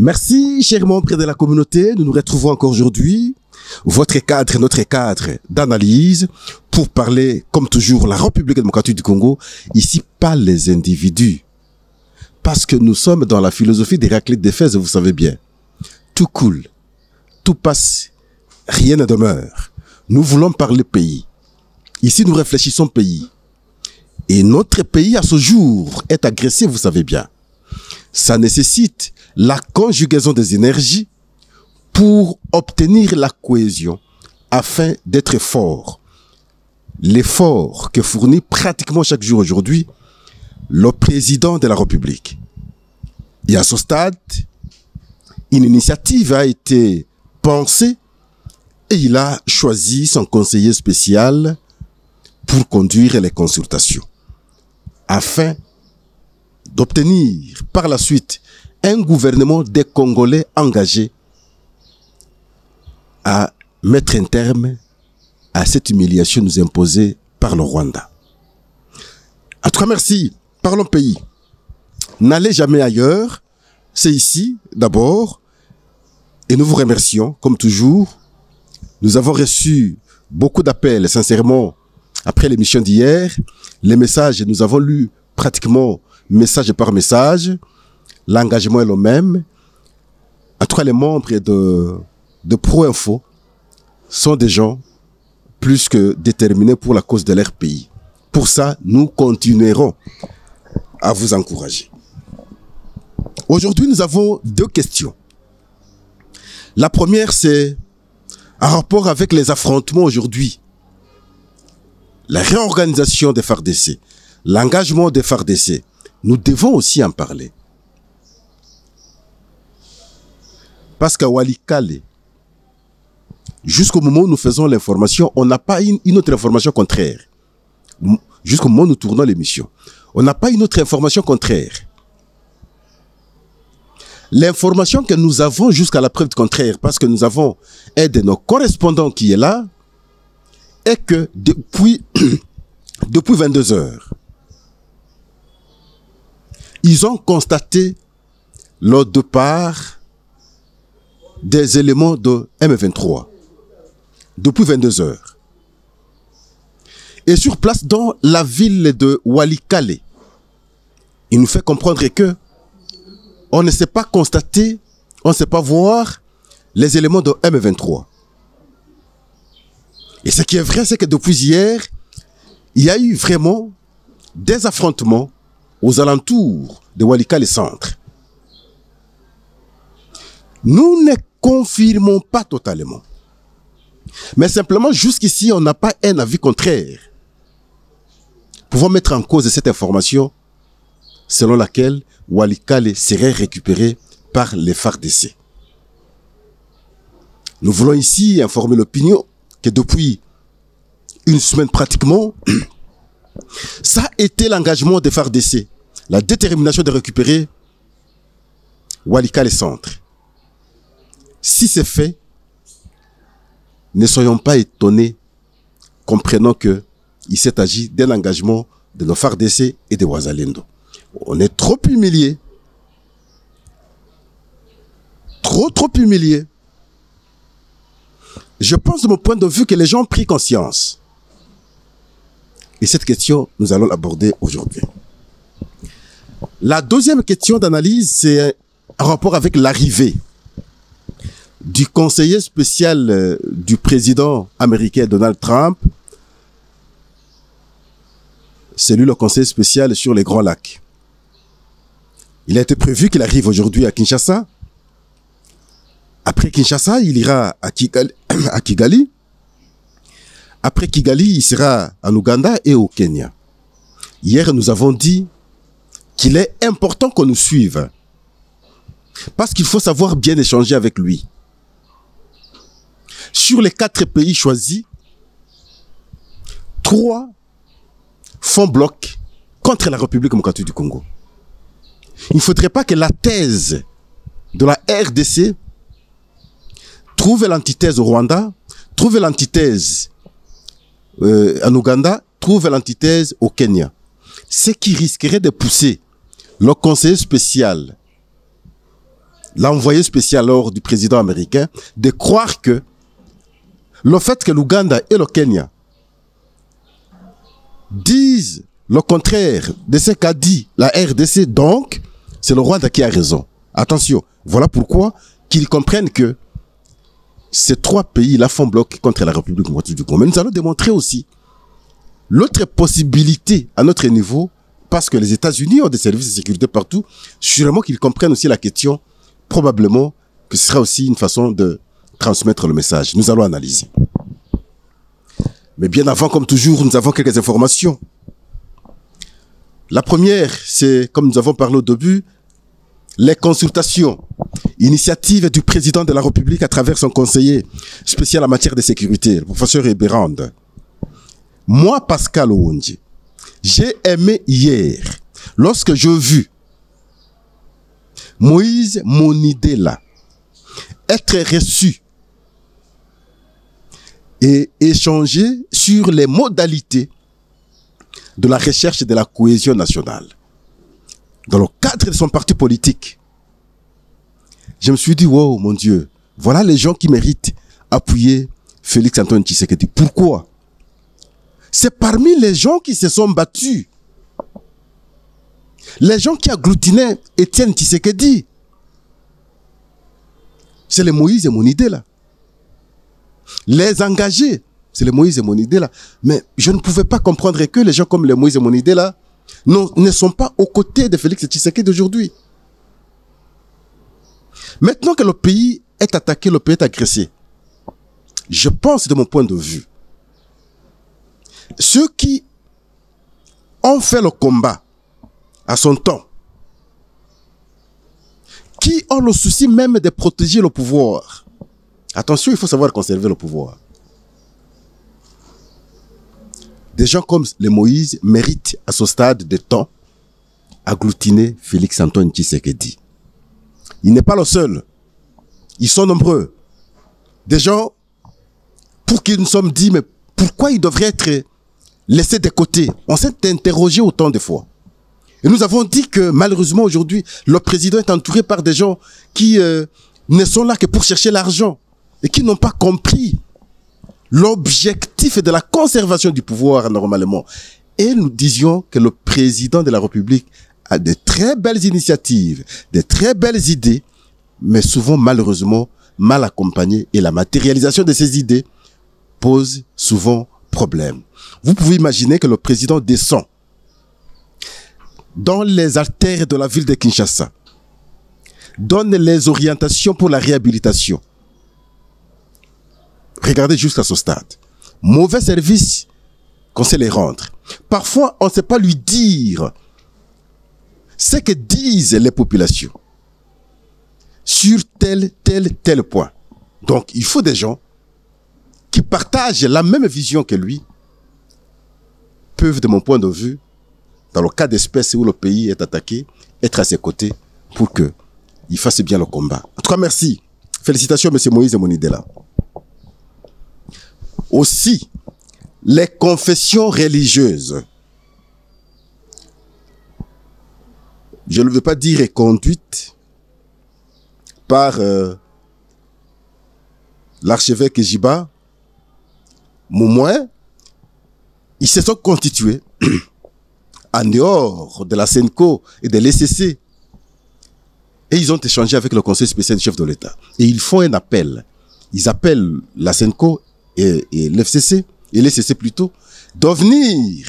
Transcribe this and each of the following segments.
Merci, chers membres de la communauté. Nous nous retrouvons encore aujourd'hui, votre cadre et notre cadre d'analyse, pour parler, comme toujours, la République démocratique du Congo, ici pas les individus. Parce que nous sommes dans la philosophie d'Héraclite d'Éphèse, vous savez bien. Tout coule, tout passe, rien ne demeure. Nous voulons parler pays. Ici, nous réfléchissons pays. Et notre pays, à ce jour, est agressé, vous savez bien. Ça nécessite la conjugaison des énergies pour obtenir la cohésion afin d'être fort. L'effort que fournit pratiquement chaque jour aujourd'hui le président de la République. Et à ce stade, une initiative a été pensée et il a choisi son conseiller spécial pour conduire les consultations afin d'obtenir par la suite un gouvernement des Congolais engagé à mettre un terme à cette humiliation nous imposée par le Rwanda. En tout cas, merci. Parlons pays. N'allez jamais ailleurs. C'est ici, d'abord. Et nous vous remercions, comme toujours. Nous avons reçu beaucoup d'appels, sincèrement, après l'émission d'hier. Les messages, nous avons lu pratiquement message par message. L'engagement est le même. En tout cas, les membres de Pro-Info sont des gens plus que déterminés pour la cause de leur pays. Pour ça, nous continuerons à vous encourager. Aujourd'hui, nous avons deux questions. La première, c'est en rapport avec les affrontements aujourd'hui. La réorganisation des FARDC, l'engagement des FARDC. Nous devons aussi en parler. Parce qu'à Walikale, jusqu'au moment où nous faisons l'information, on n'a pas une autre information contraire. Jusqu'au moment où nous tournons l'émission. On n'a pas une autre information contraire. L'information que nous avons jusqu'à la preuve contraire, parce que nous avons un de nos correspondants qui est là, est que depuis 22 heures, ils ont constaté le départ des éléments de M23 depuis 22 heures. Et sur place dans la ville de Walikale, il nous fait comprendre que on ne sait pas constater, on ne sait pas voir les éléments de M23. Et ce qui est vrai, c'est que depuis hier, il y a eu vraiment des affrontements aux alentours de Walikale Centre. Nous ne confirmons pas totalement. Mais simplement, jusqu'ici, on n'a pas un avis contraire. Pouvons mettre en cause cette information selon laquelle Walikale serait récupéré par les FARDC. Nous voulons ici informer l'opinion que depuis une semaine pratiquement, ça a été l'engagement des FARDC, la détermination de récupérer Walikale Centre. Si c'est fait, ne soyons pas étonnés, comprenant qu'il s'est agi d'un engagement de nos FARDC et de Wazalendo. On est trop humiliés. Trop humiliés. Je pense de mon point de vue que les gens ont pris conscience. Et cette question, nous allons l'aborder aujourd'hui. La deuxième question d'analyse, c'est en rapport avec l'arrivée du conseiller spécial du président américain Donald Trump. C'est lui le conseiller spécial sur les Grands Lacs. Il a été prévu qu'il arrive aujourd'hui à Kinshasa. Après Kinshasa, il ira à Kigali. Après Kigali, il sera en Ouganda et au Kenya. Hier, nous avons dit qu'il est important qu'on nous suive. Parce qu'il faut savoir bien échanger avec lui. Sur les 4 pays choisis, 3 font bloc contre la République démocratique du Congo. Il ne faudrait pas que la thèse de la RDC trouve l'antithèse au Rwanda, trouve l'antithèse en Ouganda, trouve l'antithèse au Kenya. Ce qui risquerait de pousser le conseiller spécial l'envoyé spécial alors du président américain, de croire que le fait que l'Ouganda et le Kenya disent le contraire de ce qu'a dit la RDC, donc c'est le Rwanda qui a raison. Attention, voilà pourquoi qu'ils comprennent que ces trois pays-là font bloc contre la République démocratique du Congo. Mais nous allons démontrer aussi l'autre possibilité à notre niveau, parce que les États-Unis ont des services de sécurité partout, sûrement qu'ils comprennent aussi la question, probablement que ce sera aussi une façon de transmettre le message. Nous allons analyser. Mais bien avant, comme toujours, nous avons quelques informations. La première, c'est, comme nous avons parlé au début, les consultations, initiative du président de la République à travers son conseiller spécial en matière de sécurité, le professeur Eberand. Moi, Pascal Ouondji, j'ai aimé hier, lorsque j'ai vu Moïse Monidela être reçu et échanger sur les modalités de la recherche de la cohésion nationale. Dans le cadre de son parti politique, je me suis dit, wow, mon Dieu, voilà les gens qui méritent appuyer Félix Antoine Tshisekedi. Pourquoi? C'est parmi les gens qui se sont battus, les gens qui agglutinaient Étienne Tshisekedi. C'est les Moïse et Monidela. Les engagés, c'est les Moïse et Monidela. Mais je ne pouvais pas comprendre que les gens comme les Moïse et Monidela ne sont pas aux côtés de Félix Tshisekedi d'aujourd'hui. Maintenant que le pays est attaqué, le pays est agressé, je pense de mon point de vue, ceux qui ont fait le combat à son temps, qui ont le souci même de protéger le pouvoir, attention, il faut savoir conserver le pouvoir. Des gens comme les Moïse méritent à ce stade de temps agglutiner Félix Antoine Tshisekedi. Il n'est pas le seul. Ils sont nombreux. Des gens pour qui nous sommes dit, mais pourquoi ils devraient être laissés de côté? On s'est interrogé autant de fois. Et nous avons dit que malheureusement aujourd'hui, le président est entouré par des gens qui ne sont là que pour chercher l'argent et qui n'ont pas compris l'objectif de la conservation du pouvoir normalement. Et nous disions que le président de la République a de très belles initiatives, de très belles idées, mais souvent malheureusement mal accompagnées, et la matérialisation de ces idées pose souvent problème. Vous pouvez imaginer que le président descend dans les artères de la ville de Kinshasa, donne les orientations pour la réhabilitation. Regardez jusqu'à ce stade. Mauvais service qu'on sait les rendre. Parfois, on ne sait pas lui dire ce que disent les populations sur tel point. Donc, il faut des gens qui partagent la même vision que lui, peuvent, de mon point de vue, dans le cas d'espèce où le pays est attaqué, être à ses côtés pour qu'il fasse bien le combat. En tout cas, merci. Félicitations, M. Moïse Monidela. Aussi, les confessions religieuses. Je ne veux pas dire conduites par l'archevêque Jiba, mais au moins, ils se sont constitués en dehors de la SENCO et de l'ECC. Et ils ont échangé avec le conseil spécial du chef de l'État. Et ils font un appel. Ils appellent la SENCO et l'FCC, et l'ECC plutôt, de venir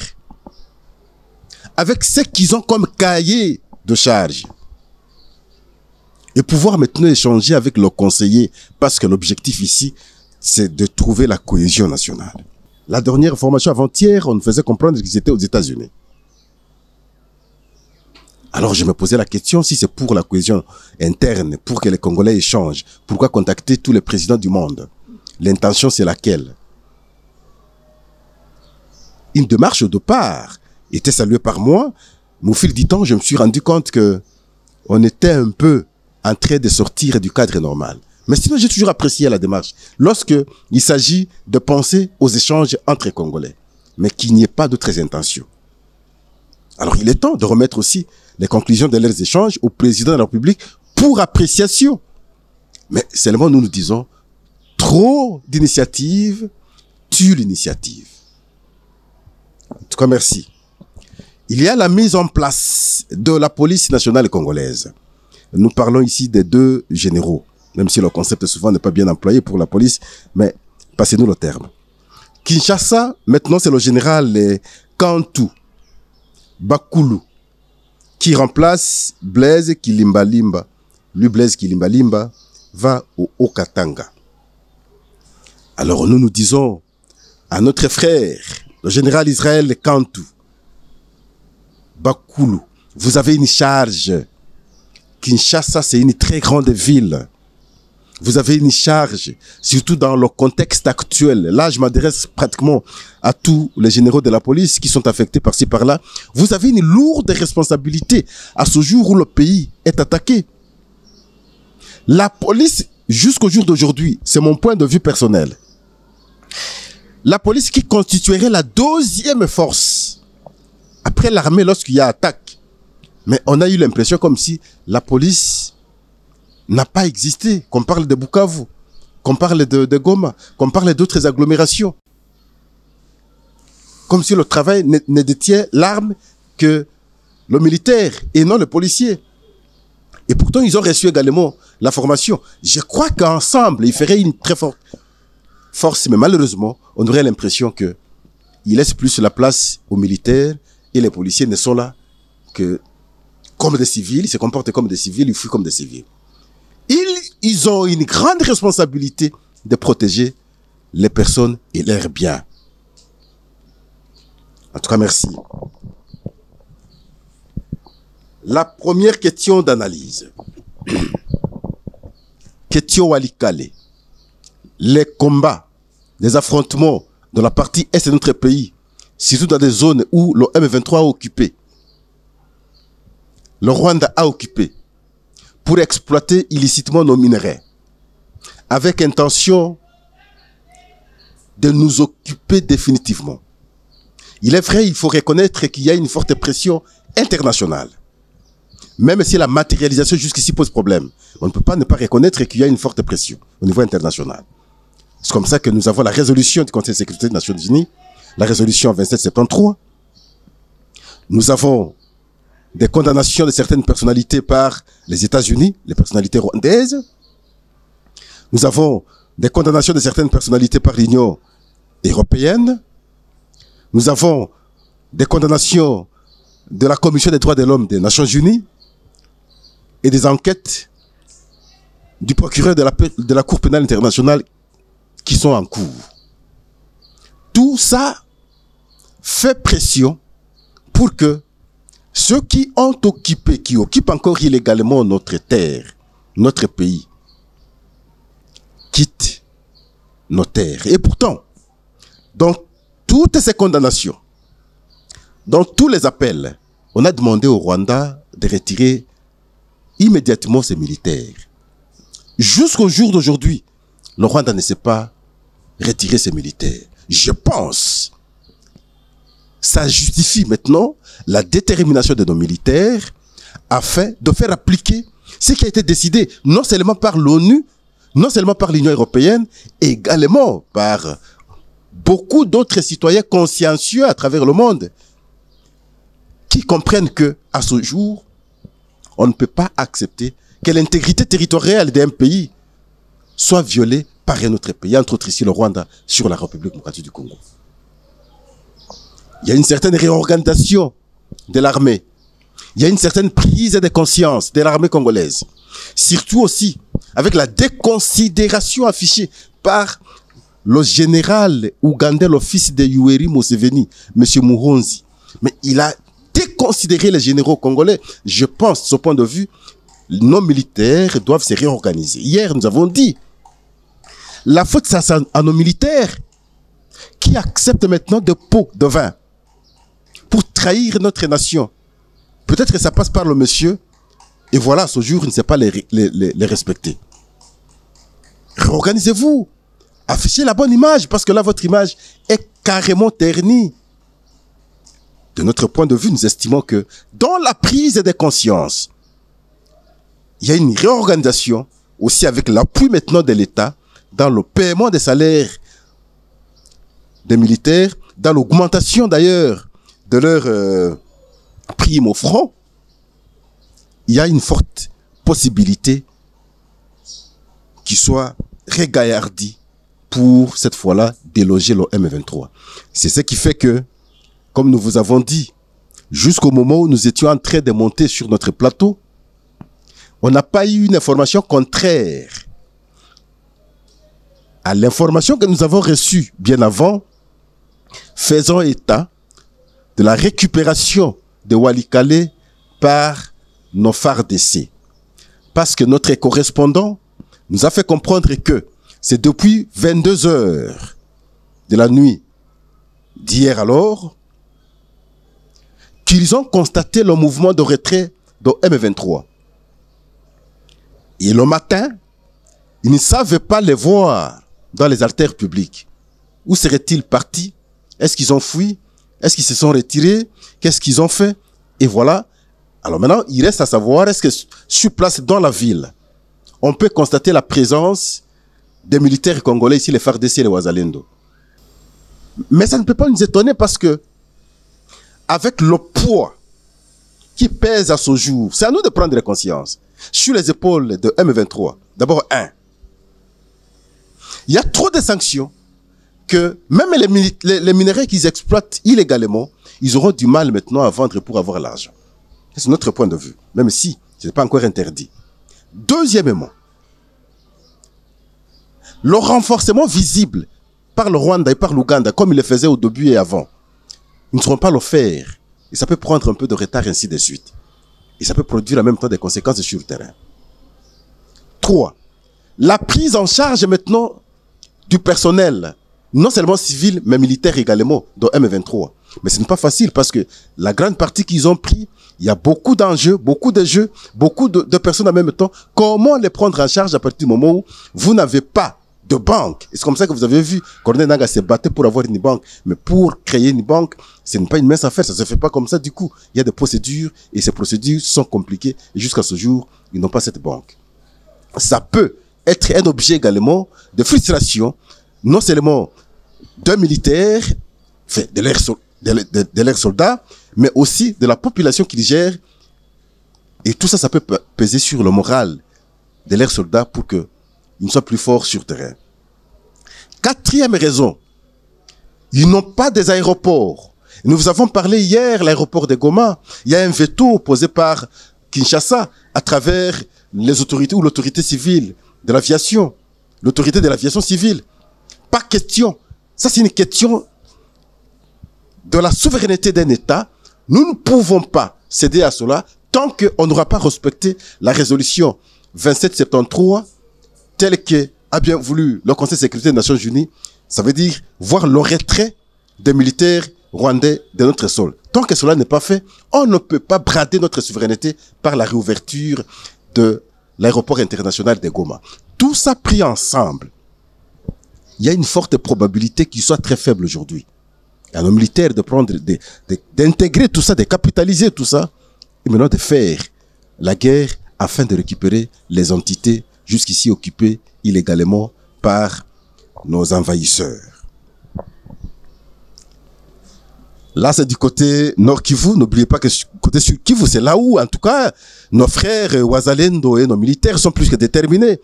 avec ce qu'ils ont comme cahier de charge. Et pouvoir maintenant échanger avec le conseiller, parce que l'objectif ici, c'est de trouver la cohésion nationale. La dernière information avant-hier, on nous faisait comprendre qu'ils étaient aux États-Unis. Alors je me posais la question, si c'est pour la cohésion interne, pour que les Congolais échangent, pourquoi contacter tous les présidents du monde? L'intention, c'est laquelle? Une démarche de part était saluée par moi, mais au fil du temps, je me suis rendu compte que on était un peu en train de sortir du cadre normal. Mais sinon, j'ai toujours apprécié la démarche. Lorsque il s'agit de penser aux échanges entre Congolais, mais qu'il n'y ait pas d'autres intentions. Alors, il est temps de remettre aussi les conclusions de leurs échanges au président de la République pour appréciation. Mais seulement nous disons, trop d'initiatives tue l'initiative. En tout cas, merci. Il y a la mise en place de la police nationale congolaise. Nous parlons ici des deux généraux, même si le concept souvent n'est pas bien employé pour la police, mais passez-nous le terme. Kinshasa, maintenant c'est le général Kantou Bakulu qui remplace Blaise Kilimbalimba. Lui, Blaise Kilimbalimba, va au Haut-Katanga. Alors nous disons à notre frère, le général Israël Kantou Bakulu, vous avez une charge. Kinshasa, c'est une très grande ville. Vous avez une charge, surtout dans le contexte actuel. Là, je m'adresse pratiquement à tous les généraux de la police qui sont affectés par-ci, par-là. Vous avez une lourde responsabilité à ce jour où le pays est attaqué. La police, jusqu'au jour d'aujourd'hui, c'est mon point de vue personnel. La police qui constituerait la deuxième force après l'armée lorsqu'il y a attaque. Mais on a eu l'impression comme si la police n'a pas existé. Qu'on parle de Bukavu, qu'on parle de Goma, qu'on parle d'autres agglomérations. Comme si le travail ne détient l'arme que le militaire et non le policier. Et pourtant, ils ont reçu également la formation. Je crois qu'ensemble, ils feraient une très forte force. Mais malheureusement, on aurait l'impression qu'ils laissent plus la place aux militaires et les policiers ne sont là que comme des civils. Ils se comportent comme des civils, ils fuient comme des civils. Ils ont une grande responsabilité de protéger les personnes et leurs biens. En tout cas, merci. La première question d'analyse. Question Walikale. Les combats, les affrontements dans la partie est de notre pays, surtout dans des zones où le M23 a occupé, le Rwanda a occupé, pour exploiter illicitement nos minerais, avec intention de nous occuper définitivement. Il est vrai, il faut reconnaître qu'il y a une forte pression internationale. Même si la matérialisation jusqu'ici pose problème, on ne peut pas ne pas reconnaître qu'il y a une forte pression au niveau international. C'est comme ça que nous avons la résolution du Conseil de sécurité des Nations Unies, la résolution 2773. Nous avons des condamnations de certaines personnalités par les États-Unis, les personnalités rwandaises. Nous avons des condamnations de certaines personnalités par l'Union européenne. Nous avons des condamnations de la Commission des droits de l'homme des Nations Unies et des enquêtes du procureur de la Cour pénale internationale qui sont en cours. Tout ça fait pression pour que ceux qui ont occupé, qui occupent encore illégalement notre terre, notre pays, quittent nos terres. Et pourtant, dans toutes ces condamnations, dans tous les appels, on a demandé au Rwanda de retirer immédiatement ses militaires. Jusqu'au jour d'aujourd'hui, le Rwanda ne sait pas retirer ses militaires. Je pense ça justifie maintenant la détermination de nos militaires afin de faire appliquer ce qui a été décidé non seulement par l'ONU, non seulement par l'Union européenne, également par beaucoup d'autres citoyens consciencieux à travers le monde qui comprennent que à ce jour, on ne peut pas accepter que l'intégrité territoriale d'un pays soit violée par un autre pays, entre autres ici le Rwanda, sur la République démocratique du Congo. Il y a une certaine réorganisation de l'armée. Il y a une certaine prise de conscience de l'armée congolaise. Surtout aussi avec la déconsidération affichée par le général ougandais, le fils de Yoweri Museveni, M. Muhonzi. Mais il a déconsidéré les généraux congolais. Je pense, de ce point de vue, nos militaires doivent se réorganiser. Hier, nous avons dit, la faute, c'est à nos militaires qui acceptent maintenant des pots de vin pour trahir notre nation. Peut-être que ça passe par le monsieur, et voilà, à ce jour, il ne sait pas les respecter. Réorganisez-vous. Affichez la bonne image, parce que là, votre image est carrément ternie. De notre point de vue, nous estimons que dans la prise de conscience, il y a une réorganisation aussi avec l'appui maintenant de l'État, dans le paiement des salaires des militaires, dans l'augmentation d'ailleurs de leur prime au front, il y a une forte possibilité qu'ils soient régaillardis pour cette fois-là déloger le M23. C'est ce qui fait que, comme nous vous avons dit, jusqu'au moment où nous étions en train de monter sur notre plateau, on n'a pas eu une information contraire à l'information que nous avons reçue bien avant, faisant état de la récupération de Walikale par nos FARDC. Parce que notre correspondant nous a fait comprendre que c'est depuis 22 heures de la nuit d'hier alors qu'ils ont constaté le mouvement de retrait de M23. Et le matin, ils ne savaient pas les voir dans les artères publiques. Où seraient-ils partis? Est-ce qu'ils ont fui? Est-ce qu'ils se sont retirés? Qu'est-ce qu'ils ont fait? Et voilà. Alors maintenant, il reste à savoir, est-ce que sur place dans la ville, on peut constater la présence des militaires congolais ici, les FARDC et les Wazalendo. Mais ça ne peut pas nous étonner parce que, avec le poids qui pèse à ce jour, c'est à nous de prendre conscience. Sur les épaules de M23, d'abord, il y a trop de sanctions que même les minéraux qu'ils exploitent illégalement, ils auront du mal maintenant à vendre pour avoir l'argent. C'est notre point de vue, même si ce n'est pas encore interdit. Deuxièmement, le renforcement visible par le Rwanda et par l'Ouganda, comme il le faisait au début et avant, ils ne seront pas le faire. Et ça peut prendre un peu de retard, ainsi de suite. Et ça peut produire en même temps des conséquences sur le terrain. 3. La prise en charge maintenant du personnel, non seulement civil, mais militaire également, de M23. Mais ce n'est pas facile parce que la grande partie qu'ils ont pris, il y a beaucoup d'enjeux, beaucoup de jeux, beaucoup de personnes en même temps. Comment les prendre en charge à partir du moment où vous n'avez pas de banque? Et c'est comme ça que vous avez vu, Corneille Nangaa s'est battu pour avoir une banque. Mais pour créer une banque, ce n'est pas une mince affaire, ça ne se fait pas comme ça du coup. Il y a des procédures et ces procédures sont compliquées. Et jusqu'à ce jour, ils n'ont pas cette banque. Ça peut être un objet également de frustration, non seulement d'un militaire, enfin, de leurs soldats, mais aussi de la population qu'ils gèrent. Et tout ça, ça peut peser sur le moral de leurs soldats pour qu'ils ne soient plus forts sur terrain. 4e raison, ils n'ont pas des aéroports. Nous vous avons parlé hier, l'aéroport de Goma, il y a un veto posé par Kinshasa à travers les autorités ou l'autorité civile de l'aviation, l'autorité de l'aviation civile. Pas question. Ça, c'est une question de la souveraineté d'un État. Nous ne pouvons pas céder à cela tant qu'on n'aura pas respecté la résolution 2773 telle que a bien voulu le Conseil de sécurité des Nations Unies. Ça veut dire voir le retrait des militaires rwandais de notre sol. Tant que cela n'est pas fait, on ne peut pas brader notre souveraineté par la réouverture de l'aéroport international de Goma. Tout ça pris ensemble, il y a une forte probabilité qu'il soit très faible aujourd'hui. À nos militaires de prendre, d'intégrer tout ça, de capitaliser tout ça, et maintenant de faire la guerre afin de récupérer les entités jusqu'ici occupées illégalement par nos envahisseurs. Là, c'est du côté Nord Kivu. N'oubliez pas que côté Sud Kivu, c'est là où, en tout cas, nos frères Wazalendo et nos militaires sont plus que déterminés.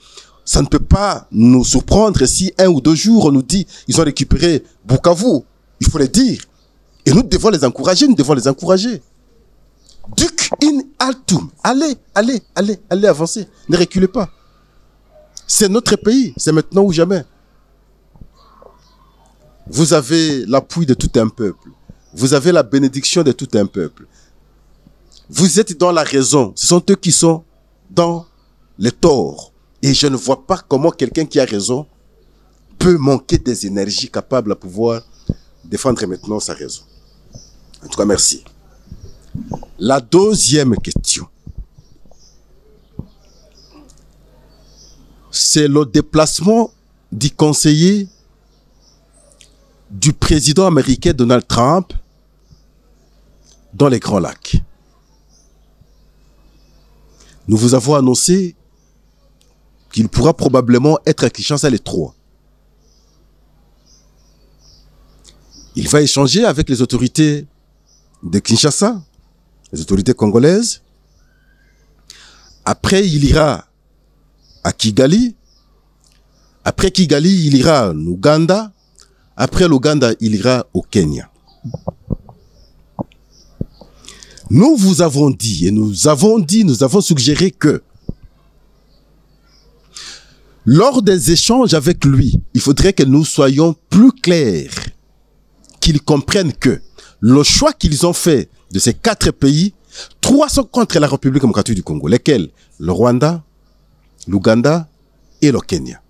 Ça ne peut pas nous surprendre si 1 ou 2 jours, on nous dit ils ont récupéré Bukavu. Il faut le dire. Et nous devons les encourager, nous devons les encourager. Duc in altum. Allez, allez, allez, allez avancer. Ne reculez pas. C'est notre pays. C'est maintenant ou jamais. Vous avez l'appui de tout un peuple. Vous avez la bénédiction de tout un peuple. Vous êtes dans la raison. Ce sont eux qui sont dans le tort. Et je ne vois pas comment quelqu'un qui a raison peut manquer des énergies capables à pouvoir défendre maintenant sa raison. En tout cas, merci. La 2e question, c'est le déplacement du conseiller du président américain Donald Trump dans les Grands Lacs. Nous vous avons annoncé qu'il pourra probablement être à Kinshasa les 3. Il va échanger avec les autorités de Kinshasa, les autorités congolaises. Après, il ira à Kigali. Après Kigali, il ira en Ouganda. Après l'Ouganda, il ira au Kenya. Nous vous avons dit, et nous avons suggéré que lors des échanges avec lui, il faudrait que nous soyons plus clairs, qu'ils comprennent que le choix qu'ils ont fait de ces 4 pays, 3 sont contre la République démocratique du Congo. Lesquels? Le Rwanda, l'Ouganda et le Kenya.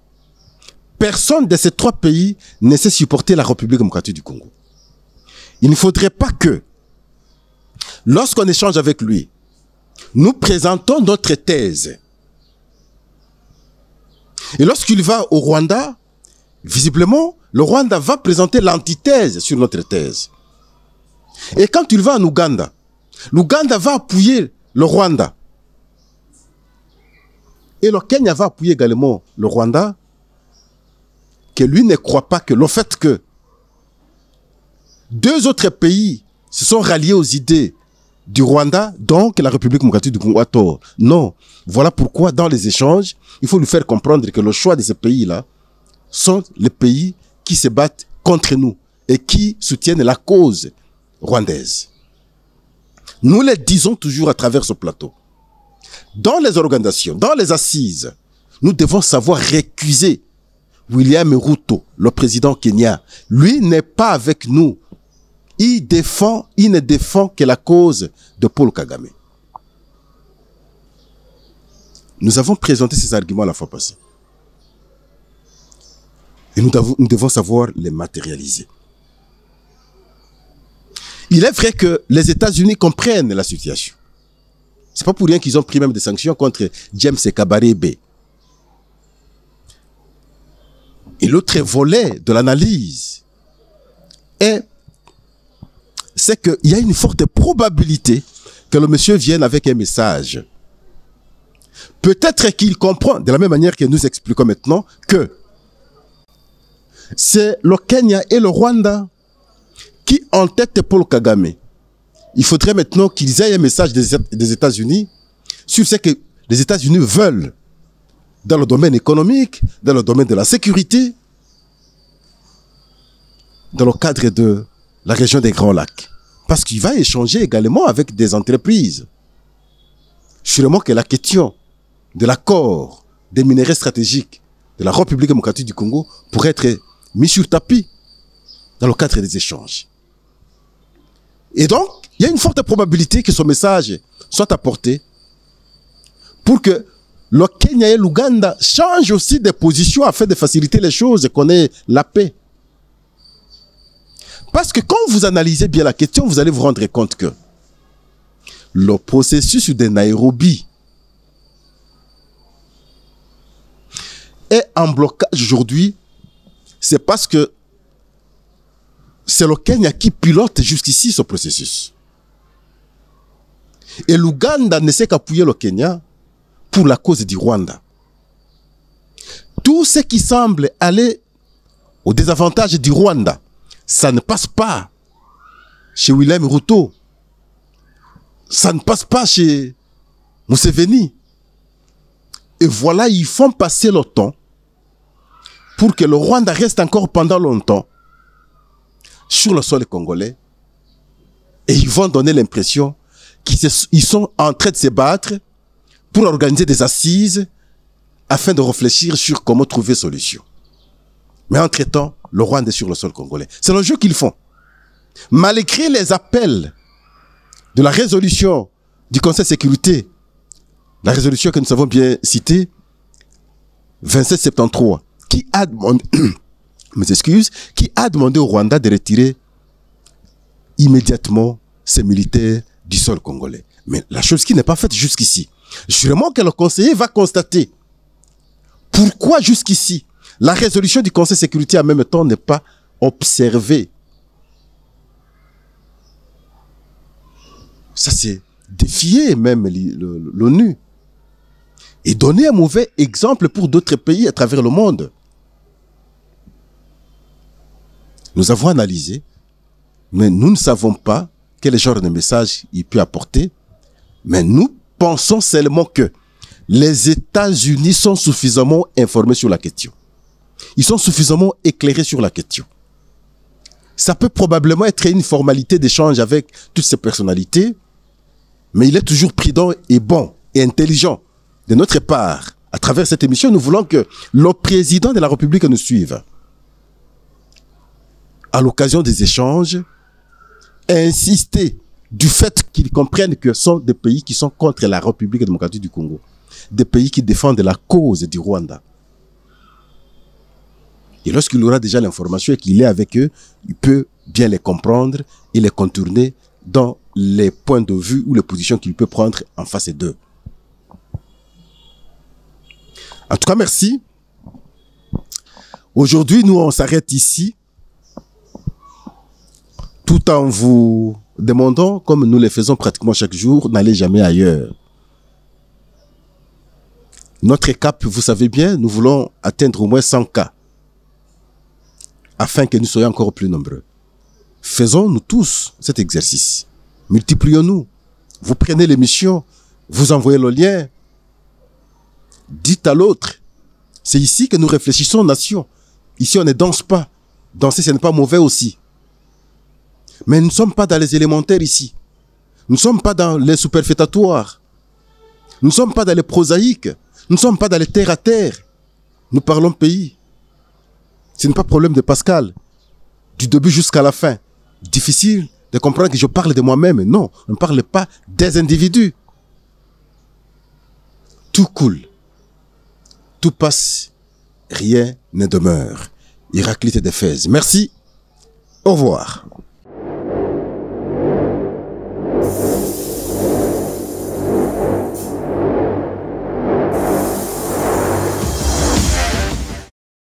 Personne de ces 3 pays ne sait supporter la République démocratique du Congo. Il ne faudrait pas que, lorsqu'on échange avec lui, nous présentons notre thèse. Et lorsqu'il va au Rwanda, visiblement, le Rwanda va présenter l'antithèse sur notre thèse. Et quand il va en Ouganda, l'Ouganda va appuyer le Rwanda. Et le Kenya va appuyer également le Rwanda, que lui ne croit pas que le fait que 2 autres pays se sont ralliés aux idées du Rwanda, donc la République démocratique du Congo a tort. Non. Voilà pourquoi, dans les échanges, il faut lui faire comprendre que le choix de ces pays-là sont les pays qui se battent contre nous et qui soutiennent la cause rwandaise. Nous le disons toujours à travers ce plateau. Dans les organisations, dans les assises, nous devons savoir récuser William Ruto, le président kenyan. Lui n'est pas avec nous. Il ne défend que la cause de Paul Kagame. Nous avons présenté ces arguments la fois passée. Et nous devons savoir les matérialiser. Il est vrai que les États-Unis comprennent la situation. C'est pas pour rien qu'ils ont pris même des sanctions contre James Kabarebe. Et l'autre volet de l'analyse c'est qu'il y a une forte probabilité que le monsieur vienne avec un message. Peut-être qu'il comprend, de la même manière que nous expliquons maintenant, que c'est le Kenya et le Rwanda qui entêtent Paul Kagame. Il faudrait maintenant qu'ils aient un message des États-Unis sur ce que les États-Unis veulent dans le domaine économique, dans le domaine de la sécurité, dans le cadre de la région des Grands Lacs. Parce qu'il va échanger également avec des entreprises. Sûrement que la question de l'accord des minéraux stratégiques de la République démocratique du Congo pourrait être mise sur tapis dans le cadre des échanges. Et donc, il y a une forte probabilité que ce message soit apporté pour que le Kenya et l'Ouganda changent aussi de position afin de faciliter les choses et qu'on ait la paix. Parce que quand vous analysez bien la question, vous allez vous rendre compte que le processus de Nairobi est en blocage aujourd'hui. C'est parce que c'est le Kenya qui pilote jusqu'ici ce processus. Et l'Ouganda ne sait qu'appuyer le Kenya pour la cause du Rwanda. Tout ce qui semble aller au désavantage du Rwanda, ça ne passe pas chez William Ruto. Ça ne passe pas chez Museveni. Et voilà, ils font passer le temps pour que le Rwanda reste encore pendant longtemps sur le sol congolais. Et ils vont donner l'impression qu'ils sont en train de se battre pour organiser des assises afin de réfléchir sur comment trouver solution. Mais entre-temps, le Rwanda est sur le sol congolais. C'est le jeu qu'ils font. Malgré les appels de la résolution du Conseil de sécurité, la résolution que nous avons bien citée, 2773, qui a demandé, qui a demandé au Rwanda de retirer immédiatement ses militaires du sol congolais. Mais la chose qui n'est pas faite jusqu'ici, sûrement que le conseiller va constater pourquoi jusqu'ici la résolution du Conseil de sécurité en même temps n'est pas observée. Ça c'est défier même l'ONU. et donner un mauvais exemple pour d'autres pays à travers le monde. Nous avons analysé, mais nous ne savons pas quel genre de message il peut apporter, mais nous pensons seulement que les États-Unis sont suffisamment informés sur la question. Ils sont suffisamment éclairés sur la question. Ça peut probablement être une formalité d'échange avec toutes ces personnalités, mais il est toujours prudent et bon et intelligent. De notre part, à travers cette émission, nous voulons que le président de la République nous suive. À l'occasion des échanges, insister du fait qu'ils comprennent que ce sont des pays qui sont contre la République démocratique du Congo, des pays qui défendent la cause du Rwanda. Et lorsqu'il aura déjà l'information et qu'il est avec eux, il peut bien les comprendre et les contourner dans les points de vue ou les positions qu'il peut prendre en face d'eux. En tout cas, merci. Aujourd'hui, nous, on s'arrête ici, tout en vous demandant, comme nous le faisons pratiquement chaque jour, n'allez jamais ailleurs. Notre cap, vous savez bien, nous voulons atteindre au moins 100 cas, afin que nous soyons encore plus nombreux. Faisons-nous tous cet exercice. Multiplions-nous. Vous prenez l'émission, vous envoyez le lien, dites à l'autre. C'est ici que nous réfléchissons, nation. Ici, on ne danse pas. Danser, ce n'est pas mauvais aussi. Mais nous ne sommes pas dans les élémentaires ici. Nous ne sommes pas dans les superfétatoires. Nous ne sommes pas dans les prosaïques. Nous ne sommes pas dans les terre à terre. Nous parlons pays. Ce n'est pas problème de Pascal. Du début jusqu'à la fin. Difficile de comprendre que je parle de moi-même. Non, on ne parle pas des individus. Tout coule. Tout passe. Rien ne demeure. Héraclite d'Éphèse. Merci. Au revoir.